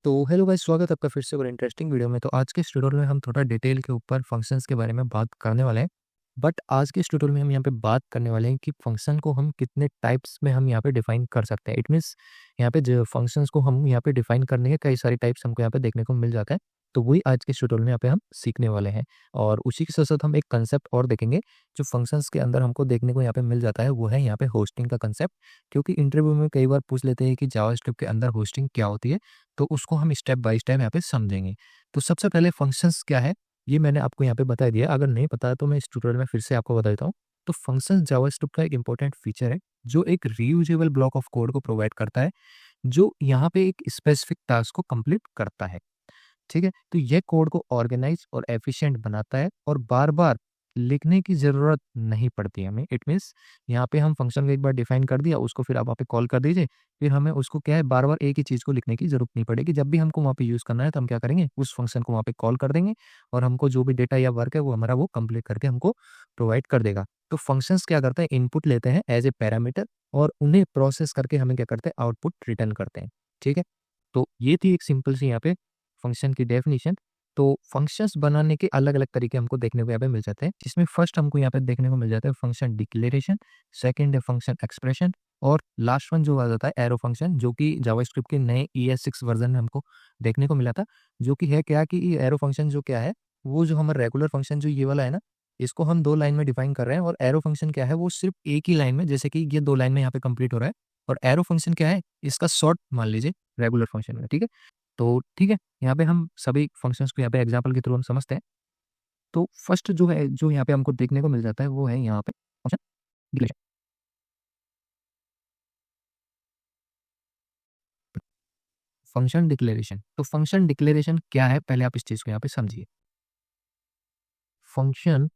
तो hello guys, स्वागत है आपका फिर से और इंटरेस्टिंग वीडियो में। तो आज के इस ट्यूटोरियल में हम थोड़ा डिटेल के ऊपर फंक्शंस के बारे में बात करने वाले हैं। बट आज के इस ट्यूटोरियल में हम यहाँ पे बात करने वाले हैं कि फंक्शन को हम कितने टाइप्स में हम यहाँ पे डिफाइन कर सकते हैं। इट मीन्स यहाँ पे जो फंक्शंस को हम यहाँ पे डिफाइन करने के कई सारे टाइप्स हमको यहाँ पे देखने को मिल जाता है। तो वही आज के इस ट्यूटोरियल में यहाँ पे हम सीखने वाले हैं। और उसी के साथ साथ हम एक कंसेप्ट और देखेंगे जो फंक्शंस के अंदर हमको देखने को यहाँ पे मिल जाता है, वो है यहाँ पे होस्टिंग का कंसेप्ट। क्योंकि इंटरव्यू में कई बार पूछ लेते हैं कि जावास्क्रिप्ट के अंदर होस्टिंग क्या होती है, तो उसको हम स्टेप बाय स्टेप यहाँ पे समझेंगे। तो सबसे पहले फंक्शंस क्या है, ये मैंने आपको यहाँ पे बता दिया। अगर नहीं पता है तो मैं इस ट्यूटोरियल में फिर से आपको बता देता हूँ। तो फंक्शंस जावास्क्रिप्ट का एक इंपॉर्टेंट फीचर है जो एक रीयूजेबल ब्लॉक ऑफ कोड को प्रोवाइड करता है, जो यहाँ पे एक स्पेसिफिक टास्क को कंप्लीट करता है। ठीक है, तो ये कोड को ऑर्गेनाइज और एफिशिएंट बनाता है और बार बार लिखने की ज़रूरत नहीं पड़ती हमें। इट मीन्स यहाँ पे हम फंक्शन को एक बार डिफाइन कर दिया, उसको फिर आप वहाँ पे कॉल कर दीजिए, फिर हमें उसको क्या है बार बार एक ही चीज़ को लिखने की ज़रूरत नहीं पड़ेगी। जब भी हमको वहाँ पे यूज़ करना है तो हम क्या करेंगे, उस फंक्शन को वहाँ पे कॉल कर देंगे और हमको जो भी डेटा या वर्क है वो हमारा वो कंप्लीट करके हमको प्रोवाइड कर देगा। तो फंक्शंस क्या करते हैं, इनपुट लेते हैं एज ए पैरामीटर और उन्हें प्रोसेस करके हमें क्या करते हैं, आउटपुट रिटर्न करते हैं। ठीक है, तो ये थी एक सिंपल सी यहाँ पे फंक्शन की डेफिनेशन। तो फंक्शंस बनाने के अलग-अलग तरीके हमको देखने को यहाँ पे मिल जाते हैं, जिसमें फर्स्ट हमको यहाँ पे देखने को मिल जाता है फंक्शन डिक्लेरेशन, सेकंड है फंक्शन एक्सप्रेशन और लास्ट वन जो आ जाता है एरो फंक्शन, जो कि जावास्क्रिप्ट के नए ES6 वर्जन में हमको देखने को मिला था। जो कि है क्या कि ये एरो फंक्शन जो क्या है, वो जो हमारा रेगुलर फंक्शन जो ये वाला है ना, इसको हम 2 लाइन में डिफाइन कर रहे हैं और एरो फंक्शन क्या है, वो सिर्फ एक ही लाइन में, जैसे कि ये 2 लाइन में यहाँ पे कंप्लीट हो रहा है। और एरो फंक्शन क्या है, इसका शॉर्ट मान लीजिए रेगुलर फंक्शन में। ठीक है? तो ठीक है, यहाँ पे हम सभी फंक्शंस को यहाँ पे एग्जांपल के थ्रू हम समझते हैं। तो फर्स्ट जो है, जो यहाँ पे हमको देखने को मिल जाता है, वो है यहाँ पे फंक्शन डिक्लेरेशन। फंक्शन डिक्लेरेशन, तो फंक्शन डिक्लेरेशन क्या है, पहले आप इस चीज़ को यहाँ पे समझिए। फंक्शन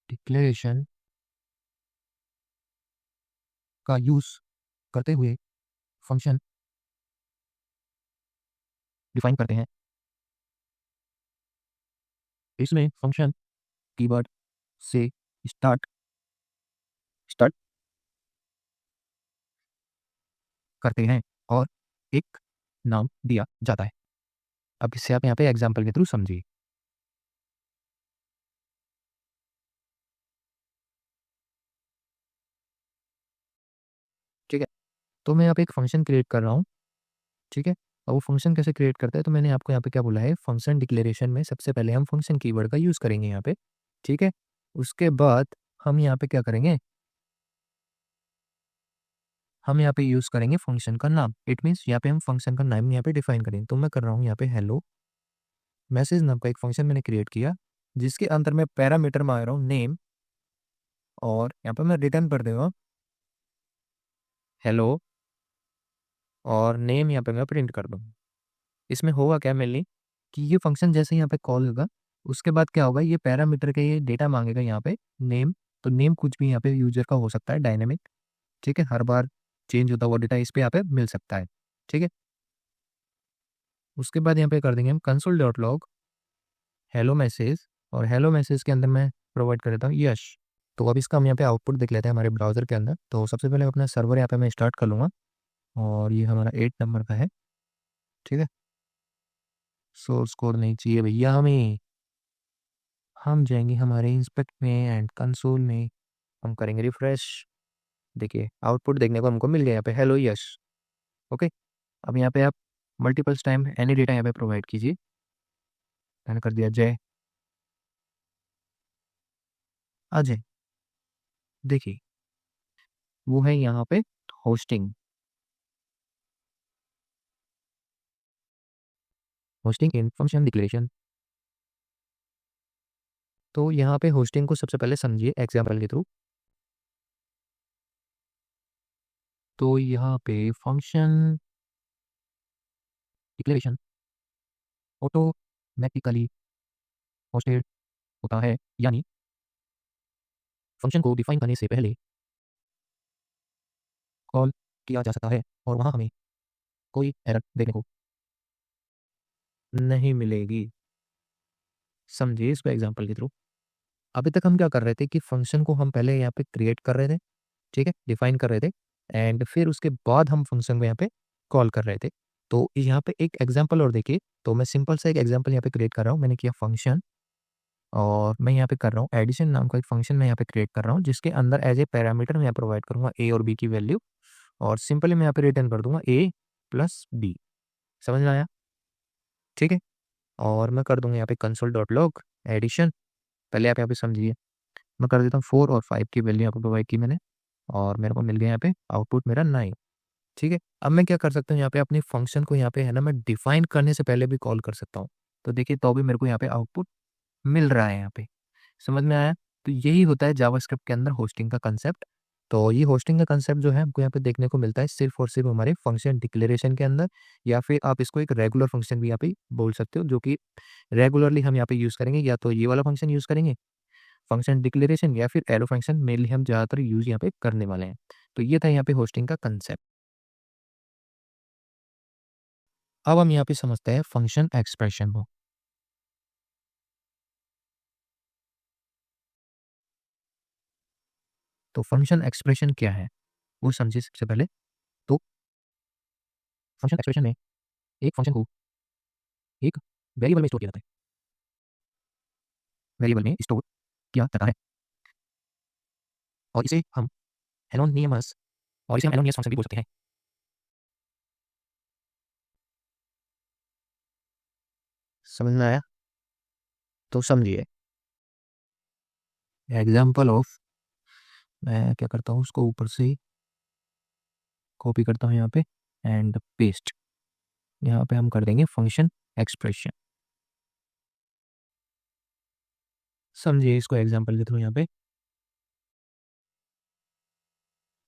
डिक्लेरेशन का यूज़ करते हुए फंक्शन डिफाइन करते हैं। इसमें फंक्शन कीवर्ड से स्टार्ट स्टार्ट करते हैं और एक नाम दिया जाता है। अब इससे आप यहाँ पे एग्जांपल के थ्रू समझिए। ठीक है, तो मैं यहाँ पे एक फंक्शन क्रिएट कर रहा हूँ। ठीक है, और वो फंक्शन कैसे क्रिएट करता है, तो मैंने आपको यहाँ पे क्या बोला है, फंक्शन डिक्लेरेशन में सबसे पहले हम फंक्शन कीवर्ड का यूज़ करेंगे यहाँ पे। ठीक है, उसके बाद हम यहाँ पे क्या करेंगे, हम यहाँ पे यूज़ करेंगे फंक्शन का नाम। इट मीन्स यहाँ पे हम फंक्शन का नाम यहाँ पे डिफाइन करेंगे। तो मैं कर रहा हूँ यहाँ पे हेलो मैसेज नाम का एक फंक्शन मैंने क्रिएट किया, जिसके अंदर मैं पैरामीटर मांग रहा हूँ नेम, और यहाँ पे मैं रिटर्न कर दूंगा हेलो, और नेम यहाँ पे मैं प्रिंट कर दूँगा। इसमें होगा क्या मेनली कि ये फंक्शन जैसे यहाँ पे कॉल होगा, उसके बाद क्या होगा, ये पैरामीटर के ये डेटा मांगेगा यहाँ पे नेम। तो नेम कुछ भी यहाँ पे यूजर का हो सकता है, डायनेमिक। ठीक है, हर बार चेंज होता हुआ डेटा इस पे यहाँ पे मिल सकता है। ठीक है, उसके बाद यहाँ पे कर देंगे हम console dot log hello message, और हेलो मैसेज के अंदर मैं प्रोवाइड कर देता हूँ यश। तो अब इसका हम यहाँ पे आउटपुट देख लेते हैं हमारे ब्राउजर के अंदर। तो सबसे पहले अपना सर्वर यहाँ पे मैं स्टार्ट कर लूँगा, और ये हमारा 8 नंबर का है। ठीक है, सोर्स कोड नहीं चाहिए भैया हमें। हम जाएंगे हमारे इंस्पेक्ट में एंड कंसोल में, हम करेंगे रिफ्रेश। देखिए आउटपुट देखने को हमको मिल गया यहाँ पे हेलो यश। ओके, अब यहाँ पे आप मल्टीपल्स टाइम एनी डेटा यहाँ पे प्रोवाइड कीजिए। मैंने कर दिया जय अजय। देखिए वो है यहाँ पे होस्टिंग, होस्टिंग इन फंक्शन डिक्लेरेशन। तो यहाँ पे होस्टिंग को सबसे पहले समझिए एग्जाम्पल के थ्रू। तो यहाँ पे फंक्शन डिक्लेरेशन ऑटोमेटिकली होस्टेड होता है, यानी फंक्शन को डिफाइन करने से पहले कॉल किया जा सकता है और वहाँ हमें कोई एरर देखने को नहीं मिलेगी। समझिए इसको एग्जांपल के थ्रू। अभी तक हम क्या कर रहे थे कि फंक्शन को हम पहले यहाँ पे क्रिएट कर रहे थे, ठीक है, डिफाइन कर रहे थे। एंड फिर उसके बाद हम फंक्शन को यहाँ पे कॉल कर रहे थे। तो यहाँ पे एक एग्जांपल और देखिए, तो मैं सिंपल सा एक एग्जांपल यहाँ पे क्रिएट कर रहा हूँ। मैंने किया फंक्शन, और मैं यहाँ पे कर रहा हूँ एडिशन नाम का एक फंक्शन मैं यहाँ पे क्रिएट कर रहा हूँ, जिसके अंदर एज ए पैरामीटर मैं यहाँ प्रोवाइड करूँगा ए और बी की वैल्यू, और सिंपली मैं यहाँ पे रिटर्न कर दूंगा ए प्लस बी। समझ में आया? ठीक है। और मैं कर दूंगा यहाँ पे कंसोल डॉट लॉग एडिशन। पहले आप यहाँ पे समझिए, मैं कर देता हूँ 4 और 5 की वैल्यू यहाँ पे प्रोवाइड की मैंने, और मेरे को मिल गया यहाँ पे आउटपुट मेरा 9। ठीक है। अब मैं क्या कर सकता हूँ यहाँ पे अपने फंक्शन को यहाँ पे है ना, मैं डिफाइन करने से पहले भी कॉल कर सकता हूँ। तो देखिए, तो भी मेरे को यहाँ पे आउटपुट मिल रहा है यहाँ पे। समझ में आया? तो यही होता है जावास्क्रिप्ट के अंदर होस्टिंग का कंसेप्ट। तो ये होस्टिंग का कंसेप्ट जो है हमको यहाँ पे देखने को मिलता है सिर्फ और सिर्फ हमारे फंक्शन डिक्लेरेशन के अंदर, या फिर आप इसको एक रेगुलर फंक्शन भी यहाँ पे बोल सकते हो, जो कि रेगुलरली हम यहाँ पे यूज़ करेंगे। या तो ये वाला फंक्शन यूज़ करेंगे, फंक्शन डिक्लेरेशन, या फिर एरो फंक्शन मेनली हम ज़्यादातर यूज़ यहाँ पे करने वाले हैं। तो ये था यहाँ पे होस्टिंग का कंसेप्ट। अब हम यहाँ पे समझते हैं फंक्शन एक्सप्रेशन को। तो फंक्शन एक्सप्रेशन क्या है वो समझिए सबसे पहले। तो फंक्शन एक्सप्रेशन में एक फंक्शन को एक वेरिएबल में स्टोर किया जाता है, वेरिएबल में स्टोर किया जाता है, और इसे हम एनोनिमस, और इसे हम एनोनिमस फंक्शन भी बोल सकते हैं। समझ में आया? तो समझिए, एग्जाम्पल ऑफ, मैं क्या करता हूँ उसको ऊपर से कॉपी करता हूँ यहाँ पे एंड पेस्ट। यहाँ पे हम कर देंगे फंक्शन एक्सप्रेशन। समझिए इसको एग्जाम्पल के थ्रू यहाँ पे।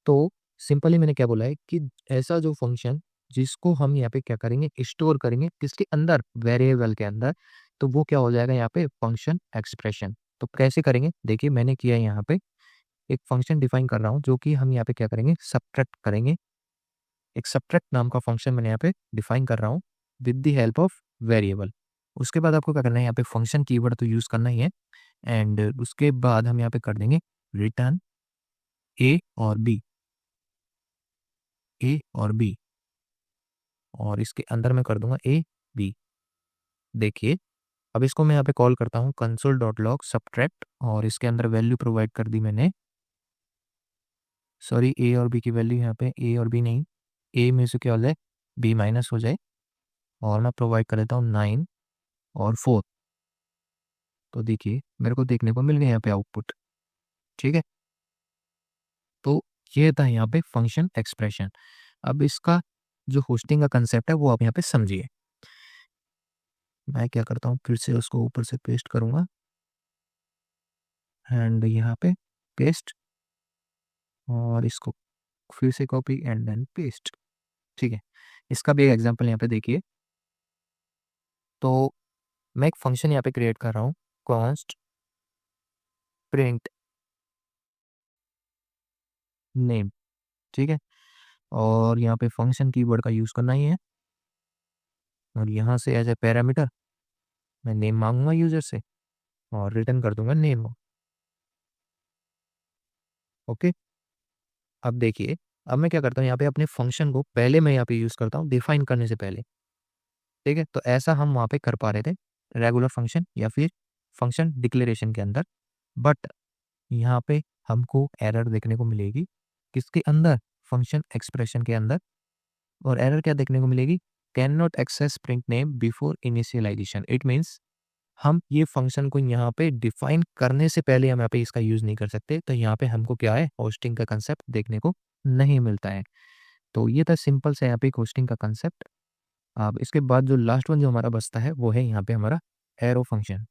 तो सिंपली मैंने क्या बोला है कि ऐसा जो फंक्शन जिसको हम यहाँ पे क्या करेंगे, स्टोर करेंगे किसके अंदर, वेरिएबल के अंदर, तो वो क्या हो जाएगा यहाँ पे फंक्शन एक्सप्रेशन। तो कैसे करेंगे, देखिए मैंने किया है यहाँ पे एक फंक्शन डिफाइन कर रहा हूँ, जो कि हम यहाँ पे क्या करेंगे, सब्ट्रैक्ट करेंगे। एक सब्ट्रैक्ट नाम का फंक्शन मैंने यहाँ पे डिफाइन कर रहा हूँ with the help of variable. उसके बाद आपको क्या करना है, यहाँ पे फंक्शन कीवर्ड तो यूज करना ही है, एंड उसके बाद हम यहाँ पे कर देंगे रिटर्न ए और बी, ए और बी, और इसके अंदर मैं कर दूंगा ए बी। देखिए, अब इसको मैं यहाँ पे कॉल करता हूँ कंसोल डॉट लॉग सब्ट्रैक्ट, और इसके अंदर वैल्यू प्रोवाइड कर दी मैंने, सॉरी ए और बी की वैल्यू यहाँ पे ए और बी नहीं, ए में से क्या हो जाए, बी माइनस हो जाए, और मैं प्रोवाइड कर देता हूँ 9 और 4। तो देखिए मेरे को देखने को मिल गया यहाँ पे आउटपुट। ठीक है। तो ये था यहाँ पे फंक्शन एक्सप्रेशन। अब इसका जो होस्टिंग का कंसेप्ट है वो आप यहाँ पे समझिए। मैं क्या करता हूँ, फिर से उसको ऊपर से पेस्ट करूँगा, एंड यहाँ पे पेस्ट, और इसको फिर से कॉपी एंड देन पेस्ट। ठीक है। इसका भी एक एग्जांपल यहाँ पे देखिए। तो मैं एक फंक्शन यहाँ पे क्रिएट कर रहा हूँ, कॉन्स्ट प्रिंट नेम। ठीक है। और यहाँ पे फंक्शन कीवर्ड का यूज़ करना ही है, और यहाँ से एज ए पैरामीटर मैं नेम मांगूंगा यूजर से, और रिटर्न कर दूंगा नेम। ओके। अब देखिए, अब मैं क्या करता हूँ यहाँ पे अपने फंक्शन को पहले मैं यहाँ पे यूज़ करता हूँ डिफाइन करने से पहले। ठीक है। तो ऐसा हम वहाँ पे कर पा रहे थे रेगुलर फंक्शन या फिर फंक्शन डिक्लेरेशन के अंदर, बट यहाँ पे हमको एरर देखने को मिलेगी किसके अंदर, फंक्शन एक्सप्रेशन के अंदर। और एरर क्या देखने को मिलेगी, can not access print name before initialisation. It means हम ये फंक्शन को यहाँ पे डिफाइन करने से पहले हम यहाँ पे इसका यूज़ नहीं कर सकते। तो यहाँ पे हमको क्या है, होस्टिंग का कंसेप्ट देखने को नहीं मिलता है। तो ये था सिंपल से यहाँ पे होस्टिंग का कंसेप्ट। अब इसके बाद जो लास्ट वन जो हमारा बचता है वो है यहाँ पे हमारा एरो फंक्शन।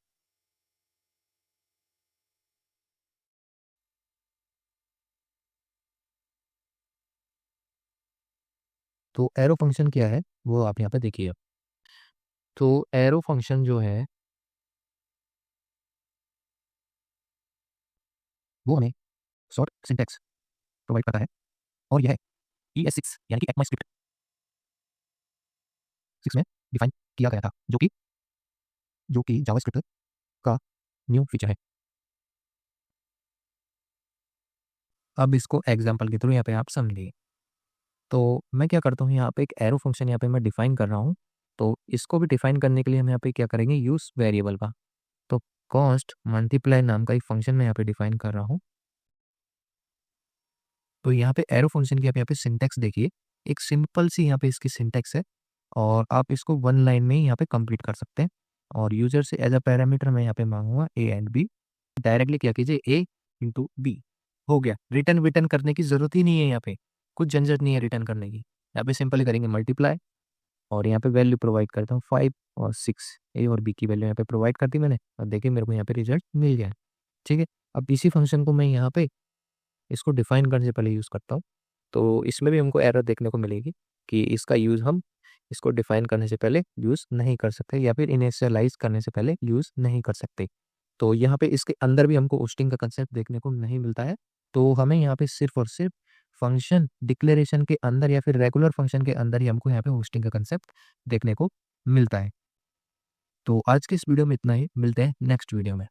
तो एरो फंक्शन क्या है वो आप यहाँ पे देखिए। तो एरो फंक्शन जो है वो हमें शॉर्ट सिंटैक्स प्रोवाइड करता है, और यह ES6 यानी कि ECMAScript 6 में डिफाइन किया गया था, जो कि जावास्क्रिप्ट का न्यू फीचर है। अब इसको एग्जांपल के थ्रू यहाँ पे आप समझिए। तो मैं क्या करता हूँ, यहाँ पे एक एरो फंक्शन यहाँ पे मैं डिफाइन कर रहा हूँ। तो इसको भी डिफाइन करने के लिए हम यहाँ पे क्या करेंगे, यूज़ वेरिएबल का। तो कॉस्ट मल्टीप्लाई नाम का एक फंक्शन मैं यहाँ पे डिफाइन कर रहा हूँ। तो यहाँ पे एरो फंक्शन की आप यहाँ पे सिंटैक्स देखिए, एक सिंपल सी यहाँ पे इसकी सिंटैक्स है और आप इसको वन लाइन में ही यहाँ पे कंप्लीट कर सकते हैं। और यूजर से एज अ पैरामीटर मैं यहाँ पे मांगूंगा ए एंड बी। डायरेक्टली क्या कीजिए, ए इंटू बी, हो गया। रिटर्न विटर्न करने की जरूरत ही नहीं है, यहाँ पे कुछ झंझट नहीं है रिटर्न करने की। यहाँ पे सिंपली करेंगे मल्टीप्लाई और यहाँ पे वैल्यू प्रोवाइड करता हूँ 5 और 6, ए और बी की वैल्यू यहाँ पे प्रोवाइड कर दी मैंने और देखिए मेरे को यहाँ पे रिजल्ट मिल गया है। ठीक है, अब इसी फंक्शन को मैं यहाँ पे इसको डिफाइन करने से पहले यूज़ करता हूँ। तो इसमें भी हमको एरर देखने को मिलेगी कि इसका यूज़ हम इसको डिफाइन करने से पहले यूज़ नहीं कर सकते या फिर इनिशियलाइज करने से पहले यूज़ नहीं कर सकते। तो यहाँ पे इसके अंदर भी हमको होस्टिंग का कंसेप्ट देखने को नहीं मिलता है। तो हमें यहाँ पे सिर्फ और सिर्फ फंक्शन डिक्लेरेशन के अंदर या फिर रेगुलर फंक्शन के अंदर ही हमको यहाँ पे होस्टिंग का कंसेप्ट देखने को मिलता है। तो आज के इस वीडियो में इतना ही, मिलते हैं नेक्स्ट वीडियो में।